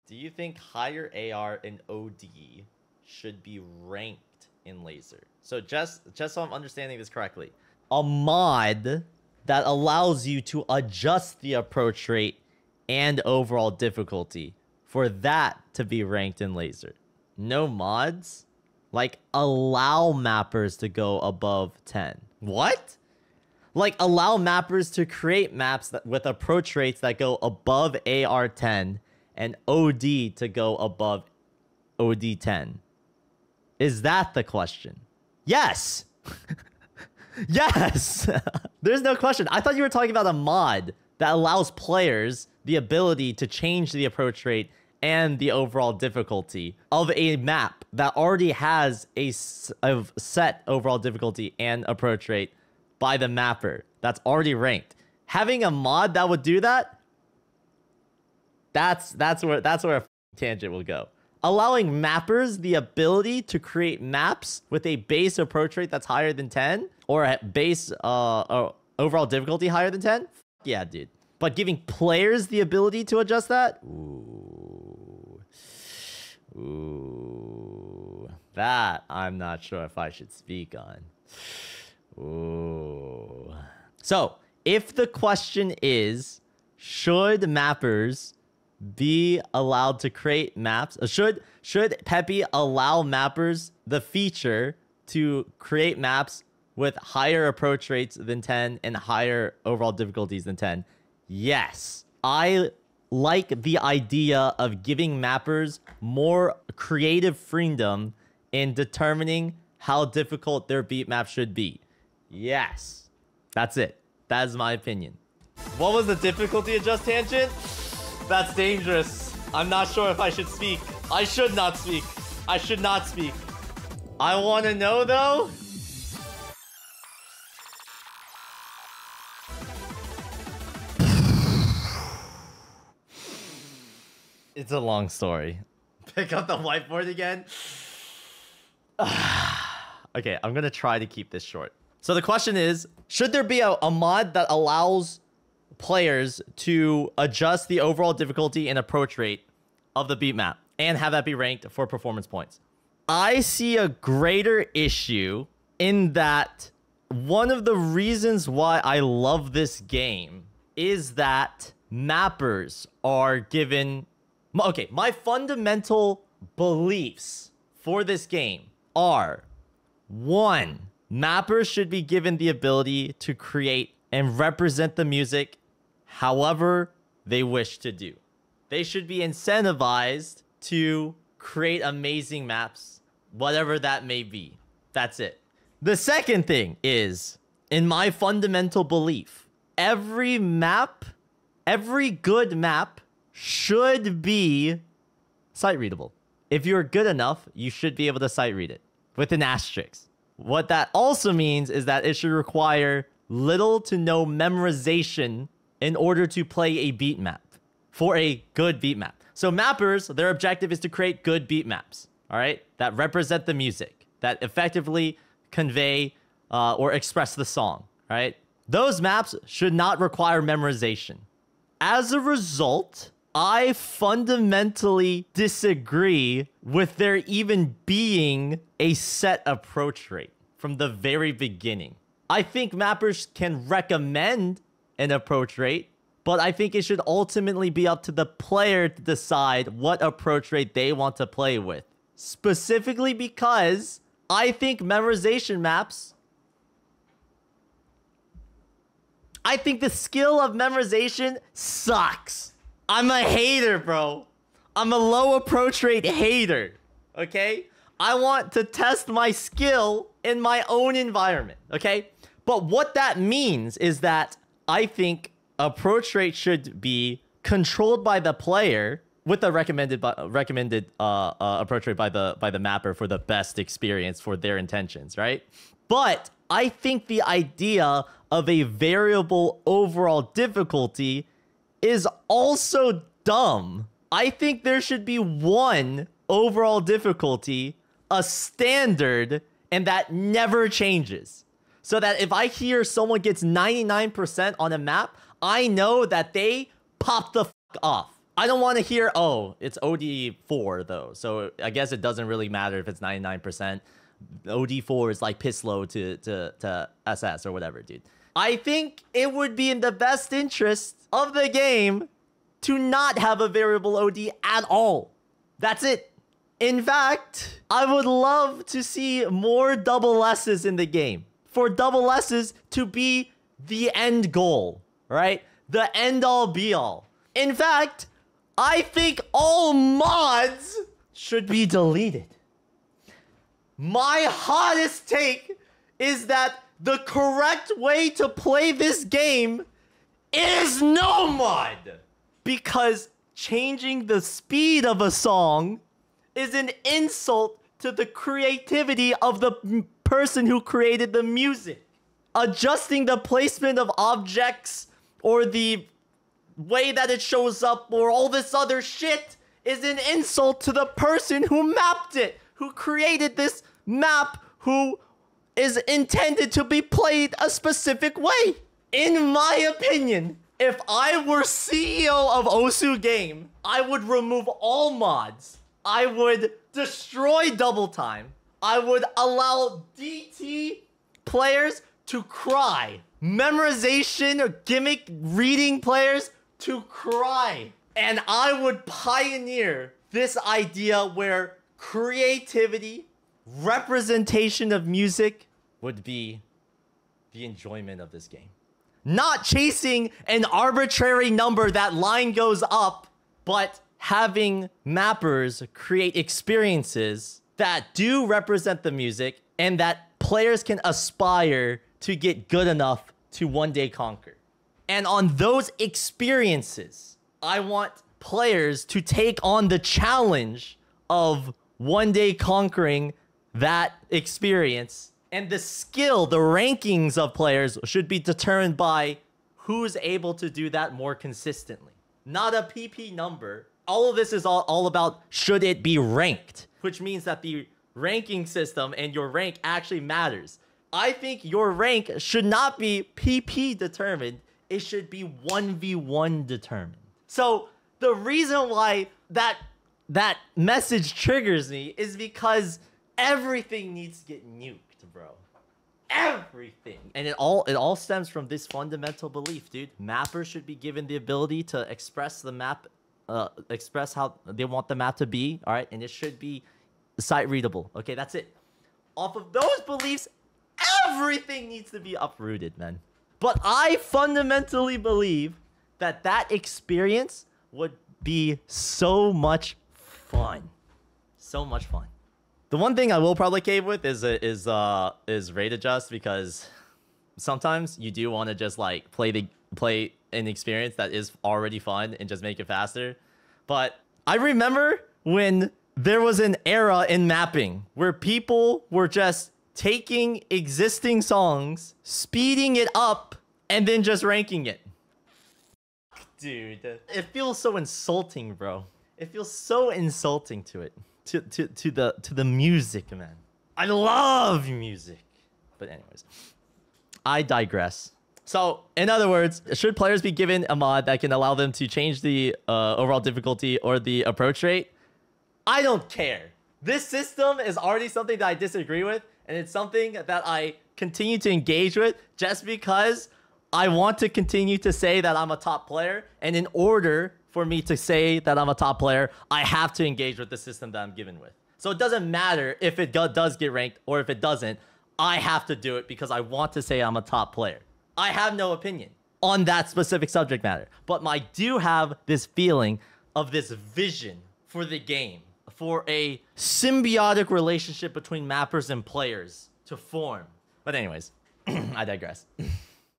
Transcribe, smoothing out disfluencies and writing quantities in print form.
Do you think higher AR and OD should be ranked in laser? So just so I'm understanding this correctly, a mod that allows you to adjust the approach rate and overall difficulty for that to be ranked in laser. No mods? Like allow mappers to go above 10. What? Like allow mappers to create maps with approach rates that go above AR 10 and OD to go above OD 10. Is that the question? Yes. Yes. There's no question. I thought you were talking about a mod that allows players the ability to change the approach rate and the overall difficulty of a map that already has a set overall difficulty and approach rate by the mapper that's already ranked. Having a mod that would do that, that's where a tangent will go. Allowing mappers the ability to create maps with a base approach rate that's higher than 10 or a base overall difficulty higher than 10? Yeah, dude. But giving players the ability to adjust that? Ooh. That I'm not sure if I should speak on. Ooh. So, if the question is, should mappers be allowed to create maps? Should Peppy allow mappers the feature to create maps with higher approach rates than 10 and higher overall difficulties than 10? Yes. I like the idea of giving mappers more creative freedom in determining how difficult their beat map should be. Yes. That's it. That is my opinion. What was the difficulty adjust tangent? That's dangerous. I'm not sure if I should speak. I should not speak. I should not speak. I want to know, though. It's a long story. Pick up the whiteboard again. Okay, I'm going to try to keep this short. So the question is, should there be a mod that allows players to adjust the overall difficulty and approach rate of the beat map and have that be ranked for performance points? I see a greater issue in that one of the reasons why I love this game is that mappers are given... Okay, my fundamental beliefs for this game are: 1, mappers should be given the ability to create and represent the music however they wish to do. They should be incentivized to create amazing maps, whatever that may be. That's it. The second thing is, in my fundamental belief, every good map should be sight readable. If you're good enough, you should be able to sight read it with an asterisk. What that also means is that it should require little to no memorization in order to play a beat map for a good beat map. So mappers, their objective is to create good beat maps, all right, that represent the music, that effectively convey or express the song, right? Those maps should not require memorization. As a result, I fundamentally disagree with there even being a set approach rate from the very beginning. I think mappers can recommend an approach rate, but I think it should ultimately be up to the player to decide what approach rate they want to play with. Specifically because I think memorization maps... I think the skill of memorization sucks. I'm a hater, bro. I'm a low approach rate hater, okay? I want to test my skill in my own environment, okay? But what that means is that I think approach rate should be controlled by the player with the recommended approach rate by the mapper for the best experience for their intentions, right? But I think the idea of a variable overall difficulty is also dumb. I think there should be one overall difficulty, a standard, and that never changes. So that if I hear someone gets 99% on a map, I know that they popped the fuck off. I don't want to hear, oh, it's OD4 though. So I guess it doesn't really matter if it's 99%. OD4 is like piss low to SS or whatever, dude. I think it would be in the best interest of the game to not have a variable OD at all. That's it. In fact, I would love to see more double S's in the game. For double S's to be the end goal, right? The end all be all. In fact, I think all mods should be deleted. My hottest take is that the correct way to play this game is no mod. Because changing the speed of a song is an insult to the creativity of the person who created the music. Adjusting the placement of objects or the way that it shows up or all this other shit is an insult to the person who mapped it, who created this map, who is intended to be played a specific way. In my opinion, if I were CEO of Osu Game, I would remove all mods. I would destroy double time. I would allow DT players to cry. Memorization or gimmick reading players to cry. And I would pioneer this idea where creativity, representation of music would be the enjoyment of this game. Not chasing an arbitrary number that line goes up, but having mappers create experiences that do represent the music and that players can aspire to get good enough to one day conquer. And on those experiences, I want players to take on the challenge of one day conquering that experience. And the skill, the rankings of players should be determined by who's able to do that more consistently. Not a PP number. All of this is all about should it be ranked, which means that the ranking system and your rank actually matters. I think your rank should not be PP determined. It should be 1v1 determined. So the reason why that message triggers me is because everything needs to get nuked, bro. Everything. And it all stems from this fundamental belief, dude. Mappers should be given the ability to express the map, express how they want the map to be, all right? And it should be sight readable. Okay, that's it. Off of those beliefs, everything needs to be uprooted, man. But I fundamentally believe that that experience would be so much fun. So much fun. The one thing I will probably cave with is rate adjust, because sometimes you do want to just like play an experience that is already fun and just make it faster. But I remember when there was an era in mapping where people were just taking existing songs, speeding it up, and then just ranking it. Dude, it feels so insulting, bro. It feels so insulting to it. To the music, man. I love music. But anyways, I digress. So, in other words, should players be given a mod that can allow them to change the overall difficulty or the approach rate? I don't care. This system is already something that I disagree with, and it's something that I continue to engage with just because I want to continue to say that I'm a top player, and in order for me to say that I'm a top player, I have to engage with the system that I'm given with. So it doesn't matter if it does get ranked or if it doesn't. I have to do it because I want to say I'm a top player. I have no opinion on that specific subject matter, but I do have this feeling of this vision for the game, for a symbiotic relationship between mappers and players to form. But anyways, I digress.